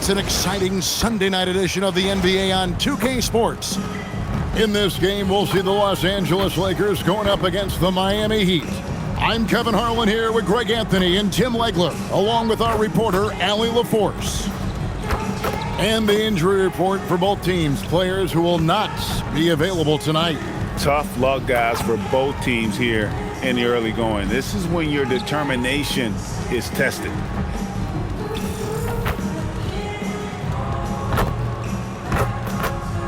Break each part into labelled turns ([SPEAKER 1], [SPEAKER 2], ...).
[SPEAKER 1] It's an exciting Sunday night edition of the NBA on 2K Sports. In this game, we'll see the Los Angeles Lakers going up against the Miami Heat. I'm Kevin Harlan here with Greg Anthony and Tim Legler, along with our reporter, Allie LaForce. And the injury report for both teams, players who will not be available tonight.
[SPEAKER 2] Tough luck, guys, for both teams here in the early going. This is when your determination is tested.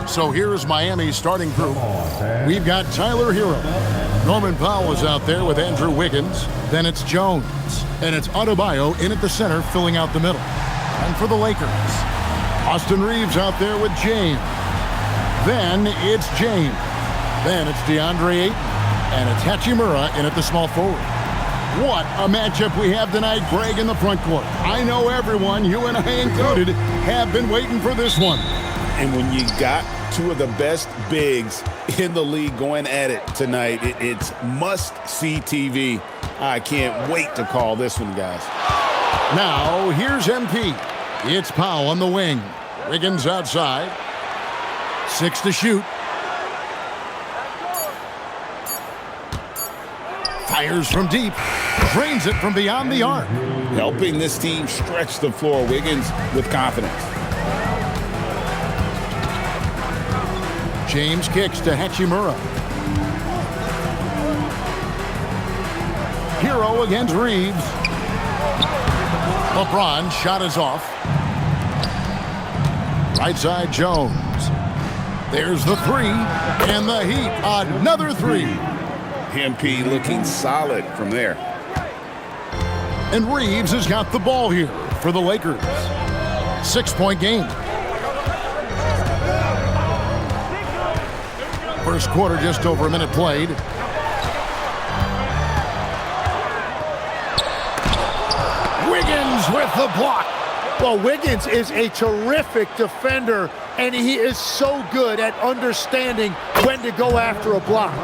[SPEAKER 1] So here's Miami's starting group. We've got Tyler Hero. Norman Powell is out there with Andrew Wiggins. Then it's Jones. And it's Adebayo in at the center, filling out the middle. And for the Lakers, Austin Reeves out there with James. Then it's James. Then it's DeAndre Ayton. And it's Hachimura in at the small forward. What a matchup we have tonight, Greg, in the front court. I know everyone, you and I included, have been waiting for this one.
[SPEAKER 2] And when you got two of the best bigs in the league going at it tonight, it's must-see TV. I can't wait to call this one, guys.
[SPEAKER 1] Now, here's MP. It's Powell on the wing. Wiggins outside. 6 to shoot. Fires from deep. Drains it from beyond the arc.
[SPEAKER 2] Helping this team stretch the floor. Wiggins with confidence.
[SPEAKER 1] James kicks to Hachimura. Hero against Reeves. LeBron shot is off. Right side Jones. There's the three. And the Heat, another three.
[SPEAKER 2] MP looking solid from there.
[SPEAKER 1] And Reeves has got the ball here for the Lakers. 6-point game. First quarter, just over a minute played. Wiggins with the block.
[SPEAKER 3] Well, Wiggins is a terrific defender, and he is so good at understanding when to go after a block.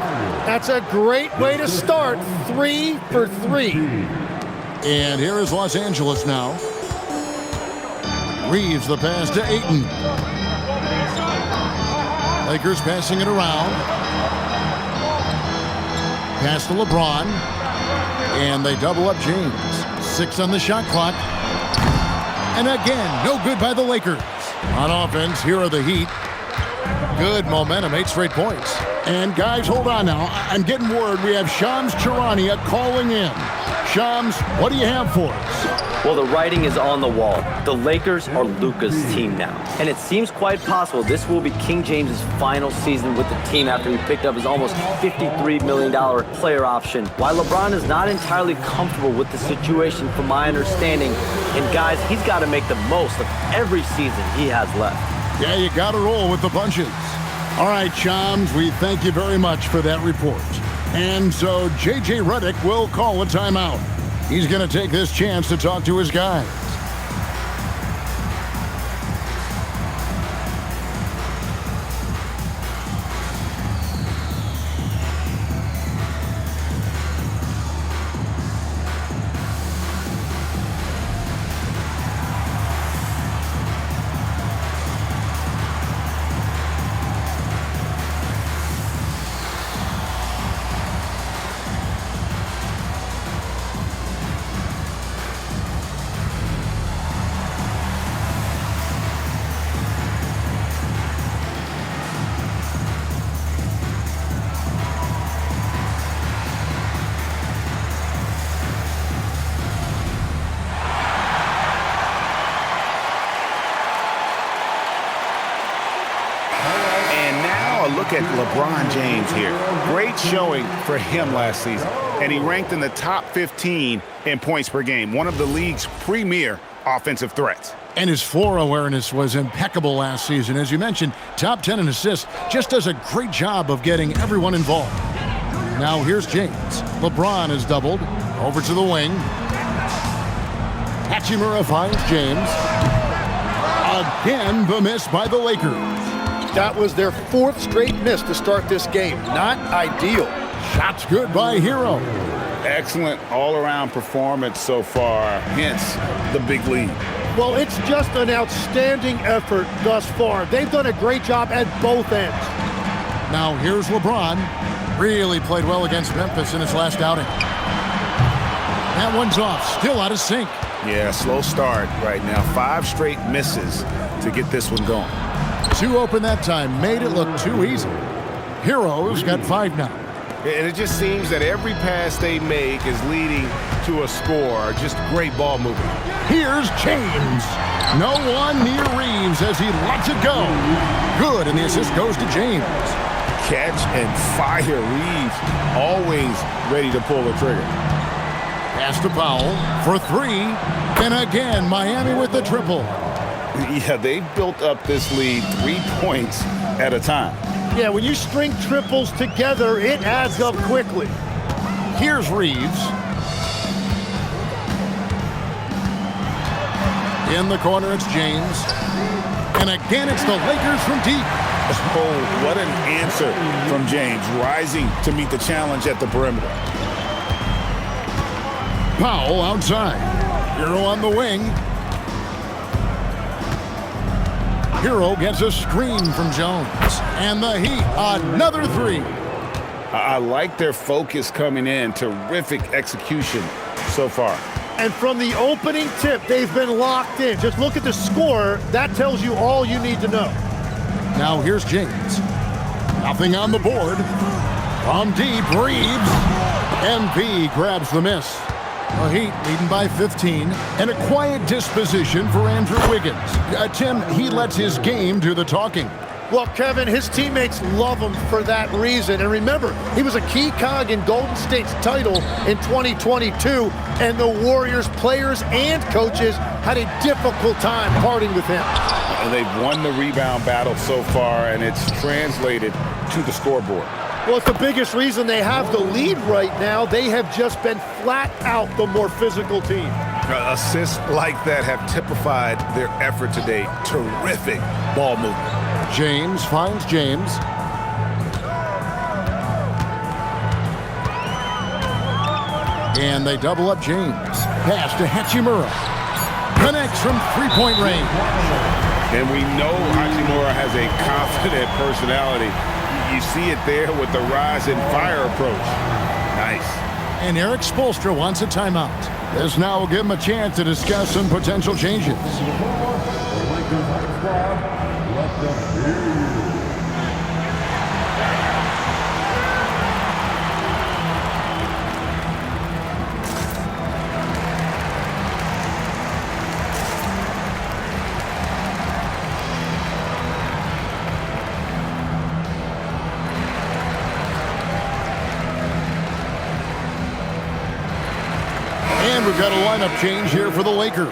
[SPEAKER 3] That's a great way to start. 3 for 3.
[SPEAKER 1] And here is Los Angeles now. Reeves the pass to Ayton. Lakers passing it around. Pass to LeBron. And they double up James. 6 on the shot clock. And again, no good by the Lakers. On offense, here are the Heat. Good momentum, 8 straight points. And guys, hold on now. I'm getting word we have Shams Charania calling in. Shams, what do you have for us?
[SPEAKER 4] Well, the writing is on the wall. The Lakers are Luka's team now. And it seems quite possible this will be King James's final season with the team after he picked up his almost $53 million player option. While LeBron is not entirely comfortable with the situation from my understanding, and guys, he's got to make the most of every season he has left.
[SPEAKER 1] Yeah, you got to roll with the punches. All right, Shams, we thank you very much for that report. And so J.J. Redick will call a timeout. He's going to take this chance to talk to his guys.
[SPEAKER 2] Look at LeBron James here. Great showing for him last season. And he ranked in the top 15 in points per game, one of the league's premier offensive threats.
[SPEAKER 1] And his floor awareness was impeccable last season. As you mentioned, top 10 in assists, just does a great job of getting everyone involved. Now here's James. LeBron is doubled. Over to the wing. Hachimura finds James. Again, the miss by the Lakers.
[SPEAKER 3] That was their 4th straight miss to start this game. Not ideal.
[SPEAKER 1] Shots good by Hero.
[SPEAKER 2] Excellent all-around performance so far, hence the big lead.
[SPEAKER 3] Well, it's just an outstanding effort thus far. They've done a great job at both ends.
[SPEAKER 1] Now here's LeBron. Really played well against Memphis in his last outing. That one's off, still out of sync.
[SPEAKER 2] Yeah, slow start right now. 5 straight misses to get this one going.
[SPEAKER 1] 2 open that time, made it look too easy. Hero's got 5 now.
[SPEAKER 5] And it just seems that every pass they make is leading to a score. Just great ball movement.
[SPEAKER 1] Here's James. No one near Reeves as he lets it go. Good, and the assist goes to James.
[SPEAKER 2] Catch and fire. Reeves always ready to pull the trigger.
[SPEAKER 1] Pass to Powell for 3. And again, Miami with the triple.
[SPEAKER 2] Yeah, they built up this lead 3 points at a time.
[SPEAKER 3] Yeah, when you string triples together, it adds up quickly.
[SPEAKER 1] Here's Reeves. In the corner, it's James. And again, it's the Lakers from deep.
[SPEAKER 2] Oh, what an answer from James, rising to meet the challenge at the perimeter.
[SPEAKER 1] Powell outside. Hero on the wing. Hero gets a screen from Jones. And the Heat, another 3.
[SPEAKER 2] I like their focus coming in. Terrific execution so far.
[SPEAKER 3] And from the opening tip, they've been locked in. Just look at the score. That tells you all you need to know.
[SPEAKER 1] Now here's James. Nothing on the board. From deep, Reeves. MP grabs the miss. The Heat leading by 15, and a quiet disposition for Andrew Wiggins. Tim, he lets his game do the talking.
[SPEAKER 3] Well, Kevin, his teammates love him for that reason. And remember, he was a key cog in Golden State's title in 2022, and the Warriors players and coaches had a difficult time parting with him.
[SPEAKER 2] They've won the rebound battle so far, and it's translated to the scoreboard.
[SPEAKER 3] Well, it's the biggest reason they have the lead right now. They have just been flat out the more physical team.
[SPEAKER 5] Assists like that have typified their effort today. Terrific ball movement.
[SPEAKER 1] James finds James. And they double up James. Pass to Hachimura. Connects from three-point range.
[SPEAKER 2] And we know Hachimura has a confident personality. You see it there with the rise and fire approach. Nice.
[SPEAKER 1] And Eric Spoelstra wants a timeout. This now will give him a chance to discuss some potential changes. And we've got a lineup change here for the Lakers.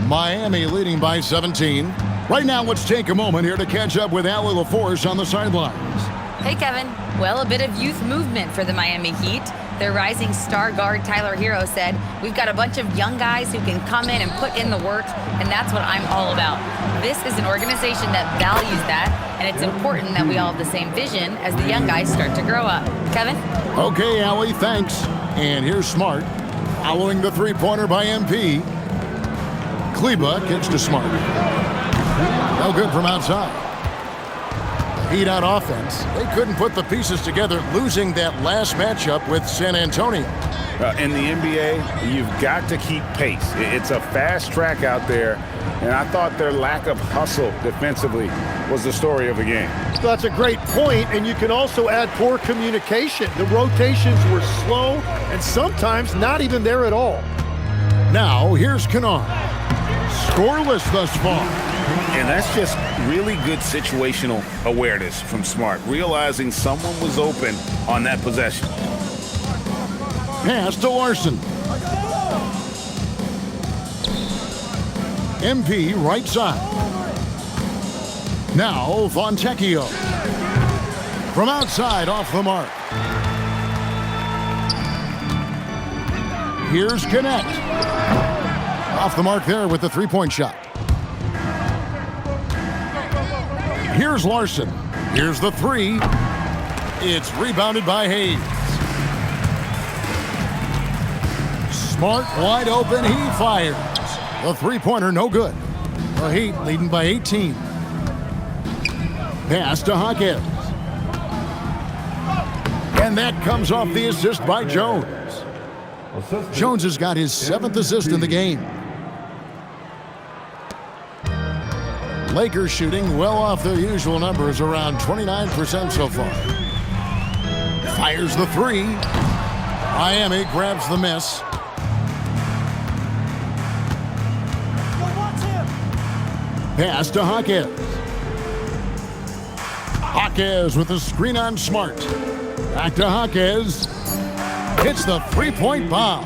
[SPEAKER 1] Miami leading by 17. Right now, let's take a moment here to catch up with Allie LaForce on the sidelines.
[SPEAKER 6] Hey, Kevin. Well, a bit of youth movement for the Miami Heat. Their rising star guard, Tyler Hero, said, "We've got a bunch of young guys who can come in and put in the work, and that's what I'm all about." This is an organization that values that, and it's important that we all have the same vision as the young guys start to grow up. Kevin?
[SPEAKER 1] Okay, Allie, thanks. And here's Smart. Following the three-pointer by MP. Kleba gets to Smart. No good from outside. Heat out offense. They couldn't put the pieces together, losing that last matchup with San Antonio.
[SPEAKER 2] In the NBA, you've got to keep pace. It's a fast track out there, and I thought their lack of hustle defensively was the story of the game.
[SPEAKER 3] So that's a great point, and you can also add poor communication. The rotations were slow and sometimes not even there at all.
[SPEAKER 1] Now, here's Kennard. Scoreless thus far.
[SPEAKER 2] And that's just really good situational awareness from Smart, realizing someone was open on that possession.
[SPEAKER 1] Pass to Larson. MP right side. Now Fontecchio. From outside off the mark. Here's Connect. Off the mark there with the three-point shot. Here's Larson. Here's the three. It's rebounded by Hayes. Smart wide open. He fires. The three-pointer no good. The Heat leading by 18. Pass to Hawkins. And that comes off the assist by Jones. Jones has got his 7th assist in the game. Lakers shooting well off their usual numbers, around 29% so far. Fires the three. Miami grabs the miss. Pass to Hawkins. Hawkins with the screen on Smart. Back to Hawkins. Hits the three-point bomb.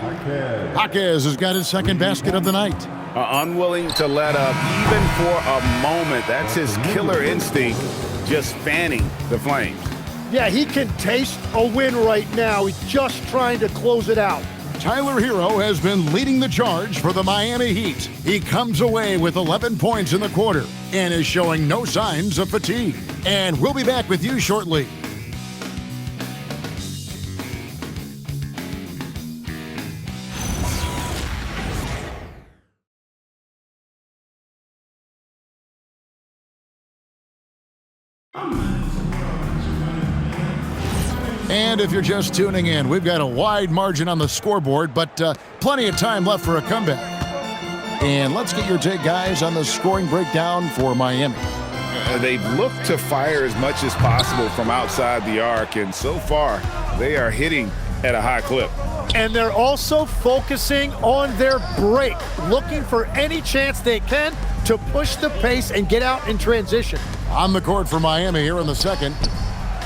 [SPEAKER 1] Hawkins has got his 2nd basket of the night.
[SPEAKER 2] Unwilling to let up even for a moment. That's his killer instinct, just fanning the flames.
[SPEAKER 3] Yeah, he can taste a win right now. He's just trying to close it out.
[SPEAKER 1] Tyler Hero has been leading the charge for the Miami Heat. He comes away with 11 points in the quarter and is showing no signs of fatigue. And we'll be back with you shortly. And if you're just tuning in, we've got a wide margin on the scoreboard, but plenty of time left for a comeback. And let's get your take, guys, on the scoring breakdown for Miami.
[SPEAKER 2] They've looked to fire as much as possible from outside the arc, and so far, they are hitting at a high clip.
[SPEAKER 3] And they're also focusing on their break, looking for any chance they can to push the pace and get out in transition.
[SPEAKER 1] On the court for Miami here in the second.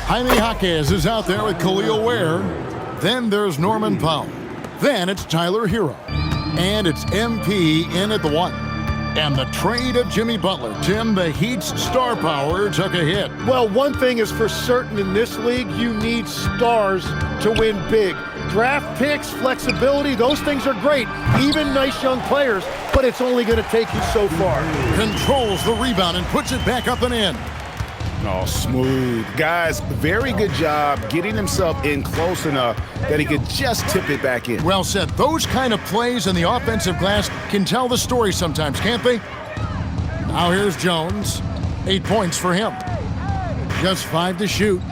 [SPEAKER 1] Jaime Jaquez is out there with Khalil Ware. Then there's Norman Powell. Then it's Tyler Hero. And it's MP in at the 1. And the trade of Jimmy Butler. Tim, the Heat's star power took a hit.
[SPEAKER 3] Well, one thing is for certain in this league, you need stars to win big. draft picks, flexibility, those things are great. Even nice young players, but it's only going to take you so far.
[SPEAKER 1] Controls the rebound and puts it back up and in.
[SPEAKER 2] Oh, smooth. Guys, very good job getting himself in close enough that he could just tip it back in.
[SPEAKER 1] Well said. Those kind of plays in the offensive glass can tell the story sometimes, can't they? Now here's Jones. 8 points for him. Just 5 to shoot.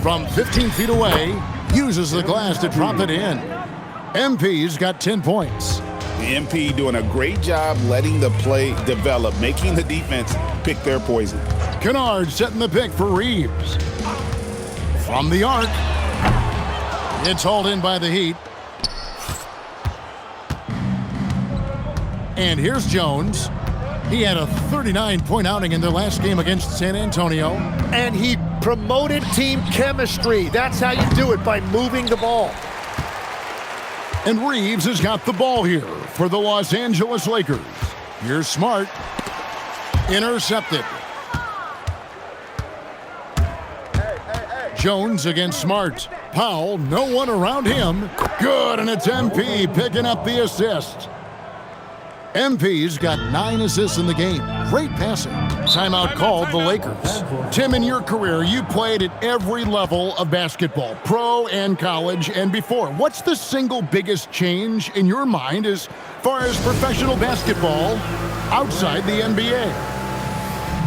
[SPEAKER 1] From 15 feet away, uses the glass to drop it in. MP's got 10 points.
[SPEAKER 2] The MP doing a great job letting the play develop, making the defense pick their poison.
[SPEAKER 1] Kennard setting the pick for Reeves. From the arc. It's hauled in by the Heat. And here's Jones. He had a 39-point outing in their last game against San Antonio.
[SPEAKER 3] And he promoted team chemistry. That's how you do it, by moving the ball.
[SPEAKER 1] And Reeves has got the ball here for the Los Angeles Lakers. Here's Smart. Intercepted. Jones against Smart. Powell, no one around him. Good, and it's MP picking up the assist. MP's got 9 assists in the game. Great passing. Timeout called the Lakers. Tim, in your career, you played at every level of basketball, pro and college and before. What's the single biggest change in your mind as far as professional basketball outside the NBA?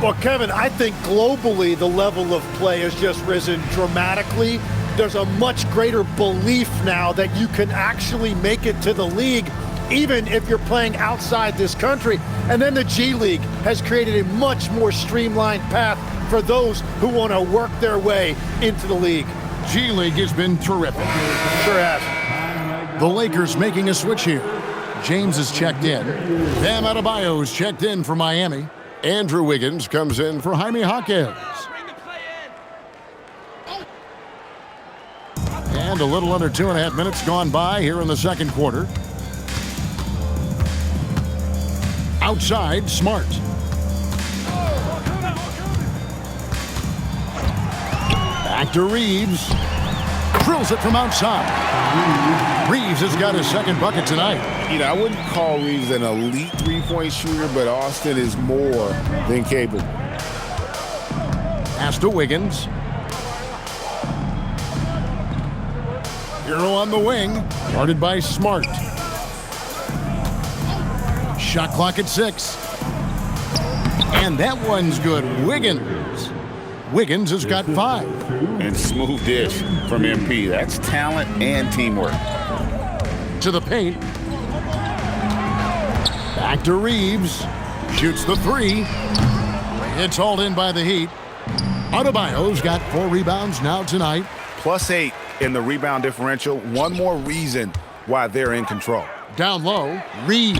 [SPEAKER 3] Well, Kevin, I think globally the level of play has just risen dramatically. There's a much greater belief now that you can actually make it to the league even if you're playing outside this country. And then the G League has created a much more streamlined path for those who want to work their way into the league.
[SPEAKER 1] G League has been terrific.
[SPEAKER 3] Sure has.
[SPEAKER 1] The Lakers making a switch here. James is checked in. Bam Adebayo's checked in for Miami. Andrew Wiggins comes in for Jaime Jaquez. And a little under 2.5 minutes gone by here in the second quarter. Outside, Smart. Back to Reeves. Drills it from outside. Reeves has got his second bucket tonight.
[SPEAKER 2] You know, I wouldn't call Reeves an elite three-point shooter, but Austin is more than capable.
[SPEAKER 1] Pass to Wiggins. Hero on the wing. Guarded by Smart. Shot clock at 6. And that one's good. Wiggins. Wiggins has got 5.
[SPEAKER 2] And smooth dish from MP. That's talent and teamwork.
[SPEAKER 1] To the paint. Back to Reeves. Shoots the 3. It's hauled in by the Heat. Adebayo's got 4 rebounds now tonight.
[SPEAKER 2] +8 in the rebound differential. One more reason why they're in control.
[SPEAKER 1] Down low, Reeves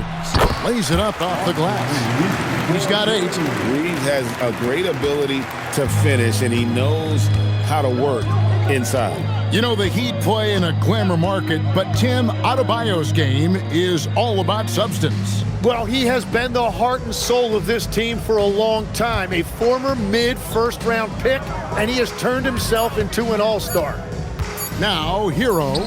[SPEAKER 1] lays it up off the glass. He's got 8.
[SPEAKER 2] Reeves has a great ability to finish, and he knows how to work inside.
[SPEAKER 1] You know, the Heat play in a glamour market, but Tim, Adebayo's game is all about substance.
[SPEAKER 3] Well, he has been the heart and soul of this team for a long time. A former mid-first-round pick, and he has turned himself into an all-star.
[SPEAKER 1] Now, Hero.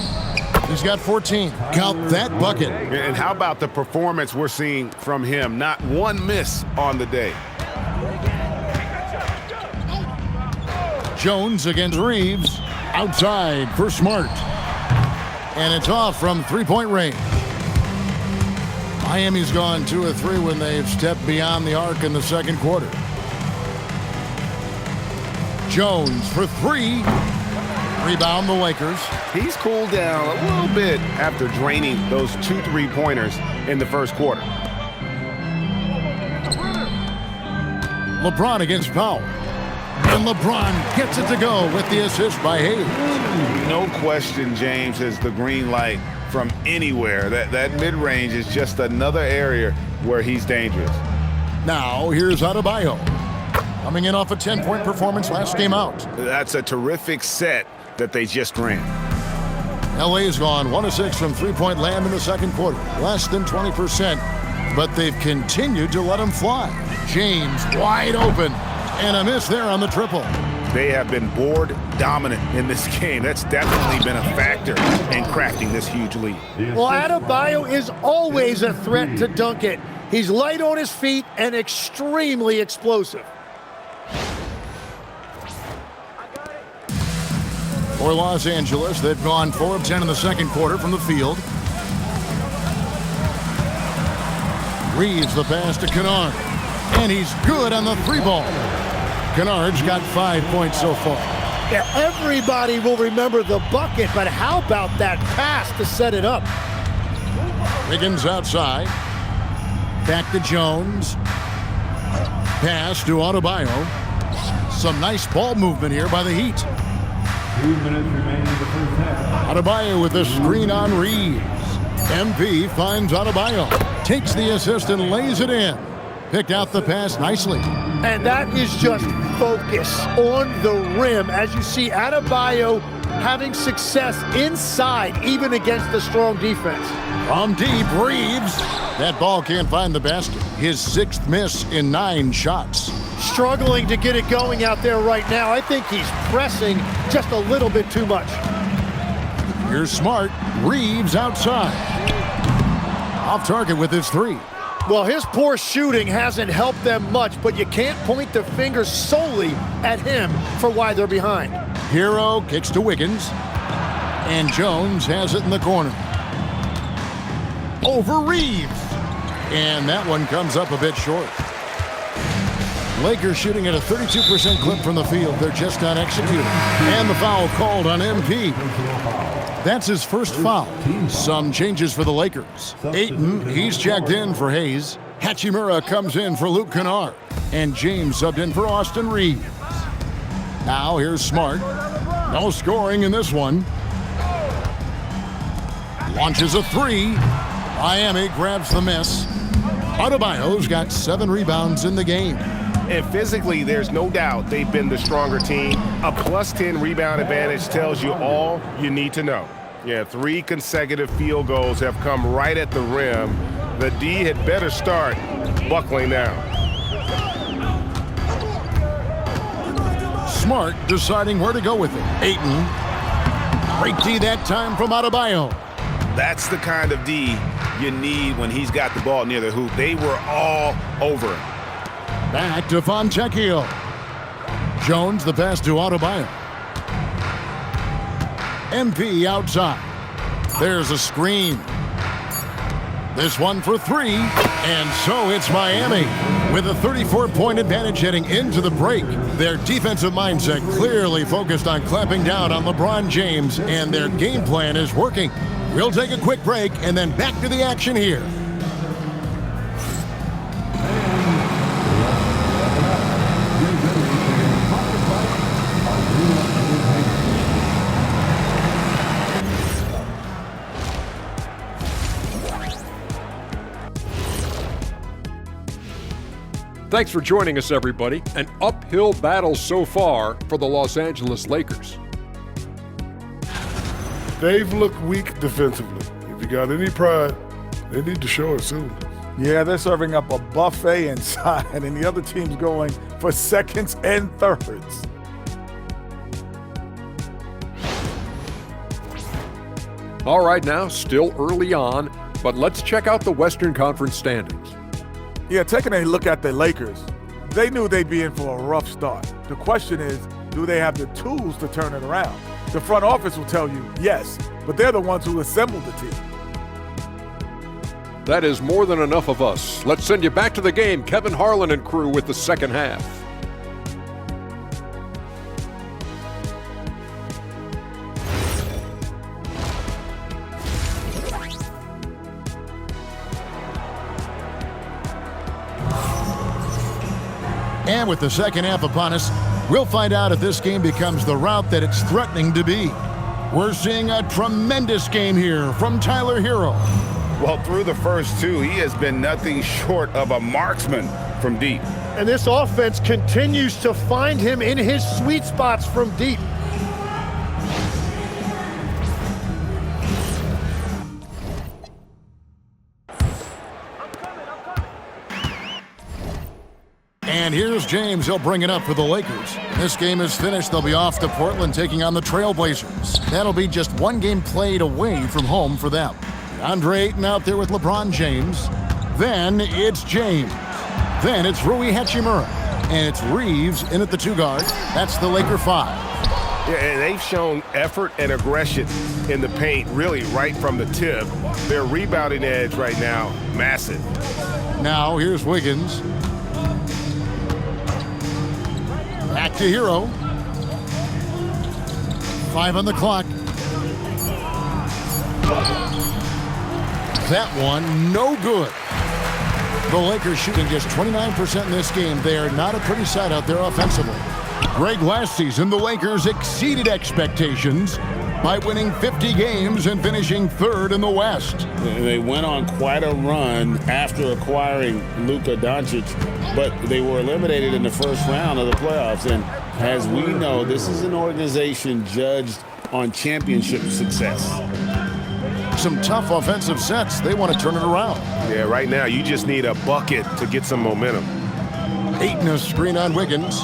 [SPEAKER 1] He's got 14. Count that bucket.
[SPEAKER 2] And how about the performance we're seeing from him? Not one miss on the day.
[SPEAKER 1] Jones against Reeves. Outside for Smart. And it's off from three-point range. Miami's gone 2 of 3 when they've stepped beyond the arc in the second quarter. Jones for 3. Rebound the Lakers.
[SPEAKER 2] He's cooled down a little bit after draining those 2 3-pointers in the first quarter.
[SPEAKER 1] LeBron against Powell. And LeBron gets it to go with the assist by Hayes.
[SPEAKER 2] No question, James has the green light from anywhere. That mid-range is just another area where he's dangerous.
[SPEAKER 1] Now, here's Adebayo. Coming in off a 10-point performance last game out.
[SPEAKER 2] That's a terrific set that they just ran.
[SPEAKER 1] LA's gone 1 of 6 from three-point land in the second quarter. Less than 20%, but they've continued to let him fly. James wide open. And a miss there on the triple.
[SPEAKER 2] They have been board dominant in this game. That's definitely been a factor in crafting this huge lead.
[SPEAKER 3] Well, Adebayo is always a threat to dunk it. He's light on his feet and extremely explosive.
[SPEAKER 1] For Los Angeles, they've gone 4 of 10 in the second quarter from the field. Reeves the pass to Kennard, and he's good on the 3-ball. Kennard's got 5 points so far.
[SPEAKER 3] Yeah, everybody will remember the bucket, but how about that pass to set it up?
[SPEAKER 1] Wiggins outside. Back to Jones. Pass to Adebayo. Some nice ball movement here by the Heat.
[SPEAKER 7] 2 minutes remaining in the first half.
[SPEAKER 1] Adebayo with the screen on Reeves. MP finds Adebayo. Takes the assist and lays it in. Picked out the pass nicely.
[SPEAKER 3] And that is just focus on the rim as you see Adebayo having success inside, even against the strong defense.
[SPEAKER 1] From deep, Reeves. That ball can't find the basket. His 6th miss in 9 shots.
[SPEAKER 3] Struggling to get it going out there right now. I think he's pressing just a little bit too much.
[SPEAKER 1] Here's Smart. Reeves outside. Off target with his 3.
[SPEAKER 3] Well, his poor shooting hasn't helped them much, but you can't point the finger solely at him for why they're behind.
[SPEAKER 1] Hero kicks to Wiggins. And Jones has it in the corner. Over Reeves. And that one comes up a bit short. Lakers shooting at a 32% clip from the field. They're just not executing. And the foul called on MP. That's his first foul. Some changes for the Lakers. Ayton, he's checked in for Hayes. Hachimura comes in for Luke Kennard. And James subbed in for Austin Reeves. Now here's Smart. No scoring in this one. Launches a 3. Miami grabs the miss. Adebayo's got 7 rebounds in the game.
[SPEAKER 5] And physically, there's no doubt they've been the stronger team. A +10 rebound advantage tells you all you need to know. Yeah, 3 consecutive field goals have come right at the rim. The D had better start buckling down.
[SPEAKER 1] Smart deciding where to go with it. Ayton. Great D that time from Adebayo.
[SPEAKER 2] That's the kind of D you need when he's got the ball near the hoop. They were all over it.
[SPEAKER 1] Back to Fontecchio. Jones the pass to Adebayo. MP outside. There's a screen. This one for 3. And so it's Miami with a 34-point advantage heading into the break. Their defensive mindset clearly focused on clamping down on LeBron James, and their game plan is working. We'll take a quick break and then back to the action here.
[SPEAKER 8] Thanks for joining us, everybody. An uphill battle so far for the Los Angeles Lakers.
[SPEAKER 9] They've looked weak defensively. If you got any pride, they need to show it soon.
[SPEAKER 10] Yeah, they're serving up a buffet inside, and the other team's going for seconds and thirds.
[SPEAKER 8] All right, now, still early on, but let's check out the Western Conference standings.
[SPEAKER 10] Yeah, taking a look at the Lakers, they knew they'd be in for a rough start. The question is, do they have the tools to turn it around? The front office will tell you yes, but they're the ones who assembled the team.
[SPEAKER 8] That is more than enough of us. Let's send you back to the game, Kevin Harlan and crew with the second half.
[SPEAKER 1] And with the second half upon us, we'll find out if this game becomes the route that it's threatening to be. We're seeing a tremendous game here from Tyler Hero.
[SPEAKER 2] Well, through the first 2, he has been nothing short of a marksman from deep.
[SPEAKER 3] And this offense continues to find him in his sweet spots from deep.
[SPEAKER 1] And And here's James. He'll bring it up for the Lakers. This game is finished. They'll be off to Portland taking on the Trailblazers. That'll be just one game played away from home for them. Andre Ayton out there with LeBron James. Then it's James. Then it's Rui Hachimura. And it's Reeves in at the 2 guard. That's the Laker 5.
[SPEAKER 5] Yeah, and they've shown effort and aggression in the paint, really right from the tip. Their rebounding edge right now, massive.
[SPEAKER 1] Now here's Wiggins. Back to Hero. 5 on the clock. That one, no good. The Lakers shooting just 29% in this game. They are not a pretty sight out there offensively. Greg, last season, the Lakers exceeded expectations by winning 50 games and finishing 3rd in the West.
[SPEAKER 11] They went on quite a run after acquiring Luka Doncic, but they were eliminated in the first round of the playoffs. And as we know, this is an organization judged on championship success.
[SPEAKER 1] Some tough offensive sets. They want to turn it around.
[SPEAKER 5] Yeah, right now you just need a bucket to get some momentum.
[SPEAKER 1] Ayton a screen on Wiggins.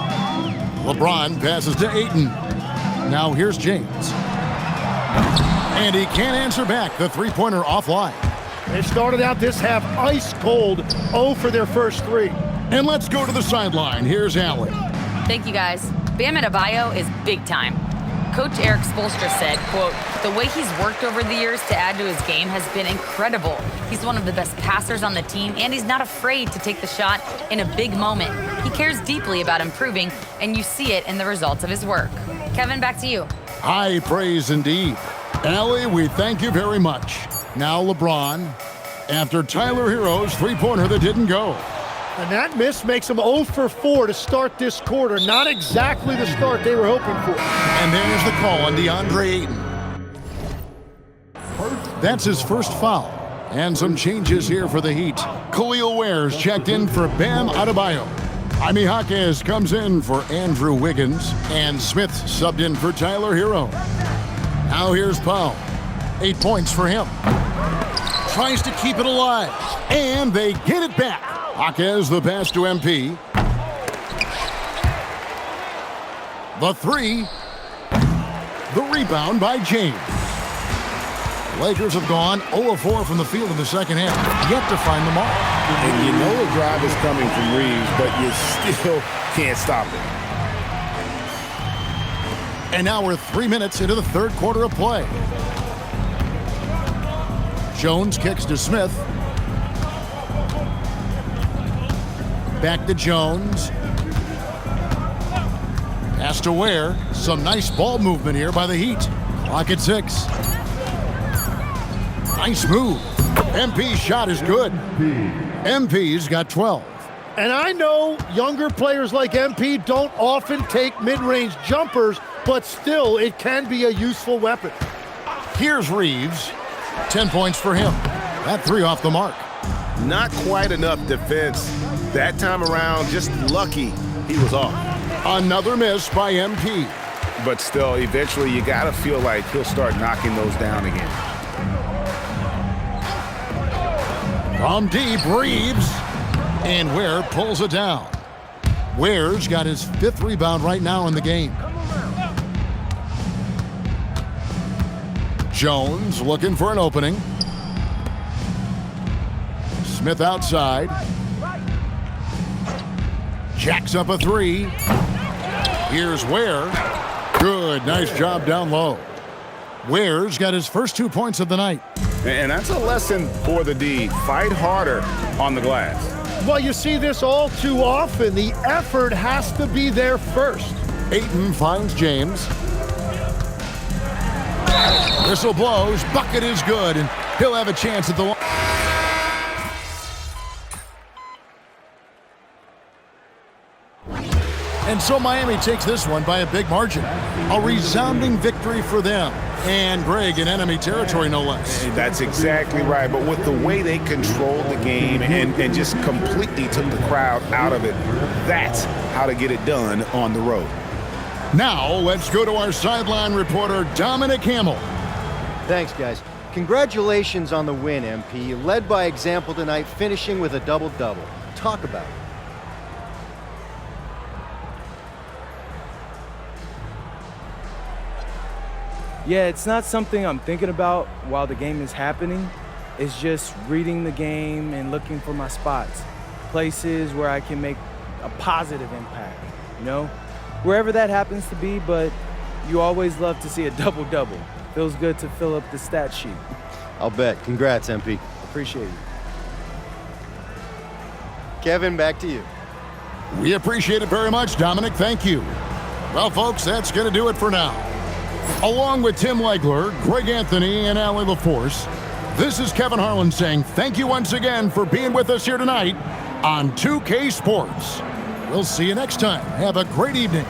[SPEAKER 1] LeBron passes to Ayton. Now here's James. And he can't answer back. The three-pointer offline.
[SPEAKER 3] They started out this half ice cold, 0 for their first 3.
[SPEAKER 1] And let's go to the sideline. Here's Allen.
[SPEAKER 6] Thank you, guys. Bam Adebayo is big time. Coach Eric Spoelstra said, quote, "The way he's worked over the years to add to his game has been incredible. He's one of the best passers on the team, and he's not afraid to take the shot in a big moment. He cares deeply about improving, and you see it in the results of his work." Kevin, back to you.
[SPEAKER 1] High praise indeed. Allie, we thank you very much. Now LeBron, after Tyler Hero's three-pointer that didn't go.
[SPEAKER 3] And that miss makes them 0 for 4 to start this quarter. Not exactly the start they were hoping for.
[SPEAKER 1] And there's the call on DeAndre Ayton. That's his first foul. And some changes here for the Heat. Khalil Ware's checked in for Bam Adebayo. Jaime Jaquez comes in for Andrew Wiggins. And Smith subbed in for Tyler Hero. Now here's Powell. 8 points for him. Tries to keep it alive. And they get it back. Jaquez the pass to MP. The 3. The rebound by James. Lakers have gone 0 of 4 from the field in the second half. Yet to find the mark.
[SPEAKER 11] And you know the drive is coming from Reeves, but you still can't stop it.
[SPEAKER 1] And now we're 3 minutes into the third quarter of play. Jones kicks to Smith. Back to Jones. Pass to Ware. Some nice ball movement here by the Heat. Clock at 6. Nice move. MP's shot is good. MP's got 12.
[SPEAKER 3] And I know younger players like MP don't often take mid-range jumpers, but still, it can be a useful weapon.
[SPEAKER 1] Here's Reeves. 10 points for him. That 3 off the mark.
[SPEAKER 5] Not quite enough defense. That time around, just lucky he was off.
[SPEAKER 1] Another miss by MP.
[SPEAKER 2] But still, eventually you got to feel like he'll start knocking those down again.
[SPEAKER 1] From deep, Reeves. And Ware pulls it down. Ware's got his 5th rebound right now in the game. Jones looking for an opening. Smith outside. Jacks up a 3. Here's Ware. Good, nice job down low. Ware's got his first 2 points of the night.
[SPEAKER 2] And that's a lesson for the D. Fight harder on the glass.
[SPEAKER 3] Well, you see this all too often. The effort has to be there first.
[SPEAKER 1] Ayton finds James. Whistle blows. Bucket is good, and he'll have a chance at the line. And so Miami takes this one by a big margin. A resounding victory for them. And Greg in enemy territory, no less.
[SPEAKER 2] That's exactly right. But with the way they controlled the game and just completely took the crowd out of it, that's how to get it done on the road.
[SPEAKER 1] Now, let's go to our sideline reporter, Dominic Hamill.
[SPEAKER 12] Thanks, guys. Congratulations on the win, MP. You led by example tonight, finishing with a double-double. Talk about it.
[SPEAKER 13] Yeah, it's not something I'm thinking about while the game is happening. It's just reading the game and looking for my spots, places where I can make a positive impact, you know? Wherever that happens to be, but you always love to see a double-double. Feels good to fill up the stat sheet.
[SPEAKER 12] I'll bet. Congrats, MP.
[SPEAKER 13] Appreciate you.
[SPEAKER 12] Kevin, back to you.
[SPEAKER 1] We appreciate it very much, Dominic. Thank you. Well, folks, that's going to do it for now. Along with Tim Legler, Greg Anthony, and Allie LaForce, this is Kevin Harlan saying thank you once again for being with us here tonight on 2K Sports. We'll see you next time. Have a great evening.